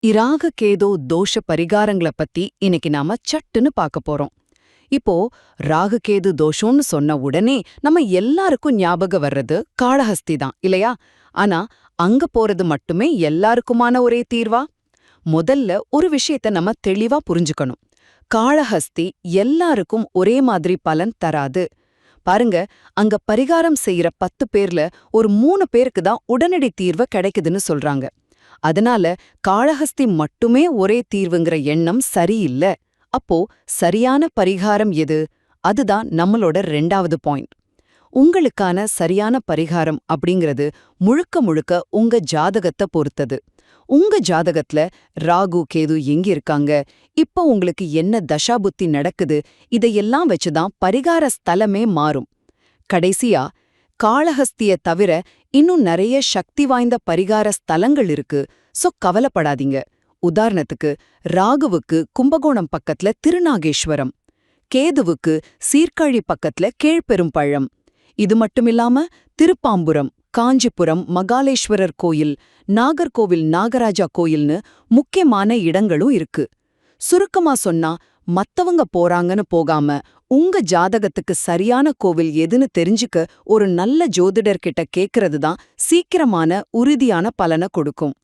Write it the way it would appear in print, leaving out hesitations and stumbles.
இராக கேதோ தோஷ பரிகாரங்கள பத்தி இன்னைக்கு நாம சட்டுன்னு பார்க்க போறோம். இப்போ ராகு-கேது தோஷம்னு சொன்ன உடனே நம்ம எல்லாருக்கும் ஞாபகம் வர்றது காளஹஸ்தி தான் இல்லையா? ஆனா அங்க போறது மட்டுமே எல்லாருக்குமான ஒரே தீர்வா? முதல்ல ஒரு விஷயத்த நம்ம தெளிவா புரிஞ்சுக்கணும். காளஹஸ்தி எல்லாருக்கும் ஒரே மாதிரி பலன் தராது. பாருங்க, அங்க பரிகாரம் செய்யற 10 பேர்ல ஒரு 3 பேருக்கு தான் உடனடி தீர்வு கிடைக்குதுன்னு சொல்றாங்க. அதனால காளஹஸ்தி மட்டுமே ஒரே தீர்வுங்கிற எண்ணம் சரியில்ல. அப்போ சரியான பரிகாரம் எது? அதுதான் நம்மளோட 2வது பாயிண்ட். உங்களுக்கான சரியான பரிகாரம் அப்படிங்கிறது முழுக்க முழுக்க உங்க ஜாதகத்தை பொறுத்தது. உங்க ஜாதகத்துல ராகு கேது எங்க இருக்காங்க, இப்போ உங்களுக்கு என்ன தசாபுத்தி நடக்குது, இதையெல்லாம் வச்சுதான் பரிகார ஸ்தலமே மாறும். கடைசியா, காளஹஸ்திய தவிர இன்னும் நிறைய சக்தி வாய்ந்த பரிகார ஸ்தலங்கள் இருக்கு. சோ கவலைப்படாதீங்க. உதாரணத்துக்கு ராகுவுக்கு கும்பகோணம் பக்கத்துல திருநாகேஸ்வரம், கேதுவுக்கு சீர்காழி பக்கத்துல கீழ்பெரும்பழம். இது மட்டுமில்லாம திருப்பாம்புரம், காஞ்சிபுரம் மகாலேஸ்வரர் கோயில், நாகர்கோவில் நாகராஜா கோயில்னு முக்கியமான இடங்களும் இருக்கு. சுருக்கமா சொன்னா, மத்தவங்க போறாங்கன்னு போகாம உங்க ஜாதகத்துக்கு சரியான கோவில் எதுன்னு தெரிஞ்சுக்க ஒரு நல்ல ஜோதிடர்கிட்ட கேக்குறது தான் சீக்கிரமான உறுதியான பலனை கொடுக்கும்.